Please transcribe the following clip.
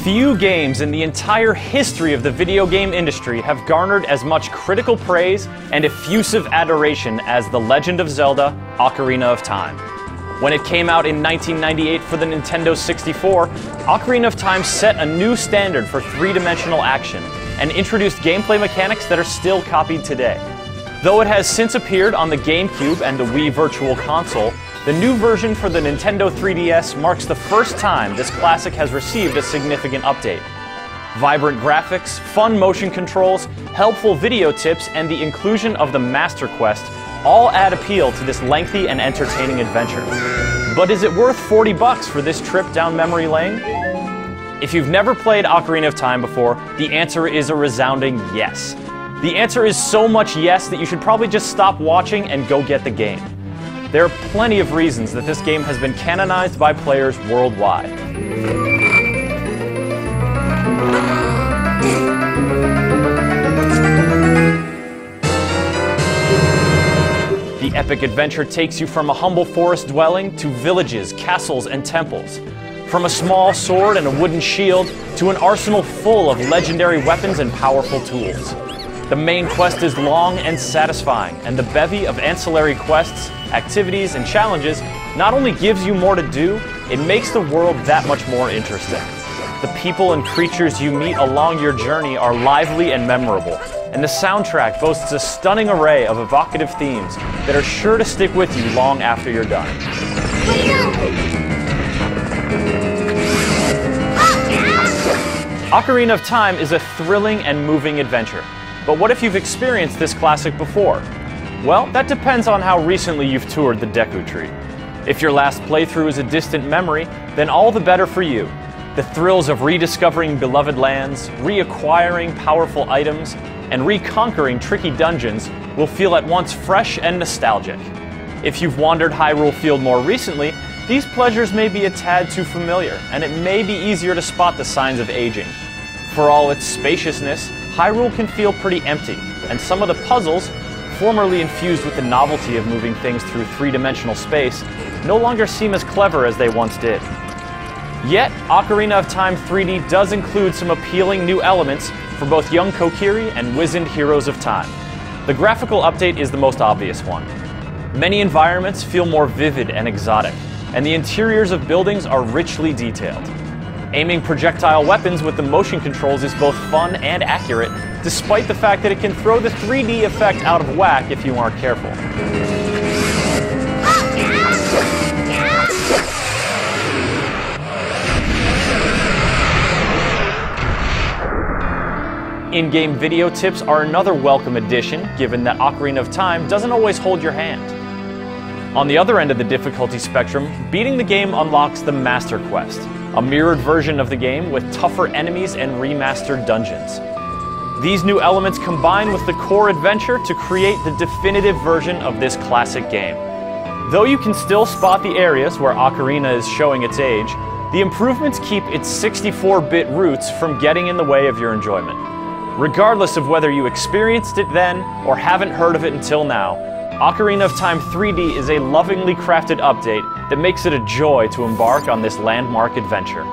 Few games in the entire history of the video game industry have garnered as much critical praise and effusive adoration as The Legend of Zelda: Ocarina of Time. When it came out in 1998 for the Nintendo 64, Ocarina of Time set a new standard for three-dimensional action and introduced gameplay mechanics that are still copied today. Though it has since appeared on the GameCube and the Wii Virtual Console, the new version for the Nintendo 3DS marks the first time this classic has received a significant update. Vibrant graphics, fun motion controls, helpful video tips, and the inclusion of the Master Quest all add appeal to this lengthy and entertaining adventure. But is it worth $40 for this trip down memory lane? If you've never played Ocarina of Time before, the answer is a resounding yes. The answer is so much yes that you should probably just stop watching and go get the game. There are plenty of reasons that this game has been canonized by players worldwide. The epic adventure takes you from a humble forest dwelling to villages, castles, and temples. From a small sword and a wooden shield to an arsenal full of legendary weapons and powerful tools. The main quest is long and satisfying, and the bevy of ancillary quests, activities, and challenges not only gives you more to do, it makes the world that much more interesting. The people and creatures you meet along your journey are lively and memorable, and the soundtrack boasts a stunning array of evocative themes that are sure to stick with you long after you're done. Ocarina of Time is a thrilling and moving adventure. But what if you've experienced this classic before? Well, that depends on how recently you've toured the Deku Tree. If your last playthrough is a distant memory, then all the better for you. The thrills of rediscovering beloved lands, reacquiring powerful items, and reconquering tricky dungeons will feel at once fresh and nostalgic. If you've wandered Hyrule Field more recently, these pleasures may be a tad too familiar, and it may be easier to spot the signs of aging. For all its spaciousness, Hyrule can feel pretty empty, and some of the puzzles, formerly infused with the novelty of moving things through three-dimensional space, no longer seem as clever as they once did. Yet, Ocarina of Time 3D does include some appealing new elements for both young Kokiri and wizened heroes of time. The graphical update is the most obvious one. Many environments feel more vivid and exotic, and the interiors of buildings are richly detailed. Aiming projectile weapons with the motion controls is both fun and accurate, despite the fact that it can throw the 3D effect out of whack if you aren't careful. In-game video tips are another welcome addition, given that Ocarina of Time doesn't always hold your hand. On the other end of the difficulty spectrum, beating the game unlocks the Master Quest, a mirrored version of the game with tougher enemies and remastered dungeons. These new elements combine with the core adventure to create the definitive version of this classic game. Though you can still spot the areas where Ocarina is showing its age, the improvements keep its 64-bit roots from getting in the way of your enjoyment. Regardless of whether you experienced it then or haven't heard of it until now, Ocarina of Time 3D is a lovingly crafted update that makes it a joy to embark on this landmark adventure.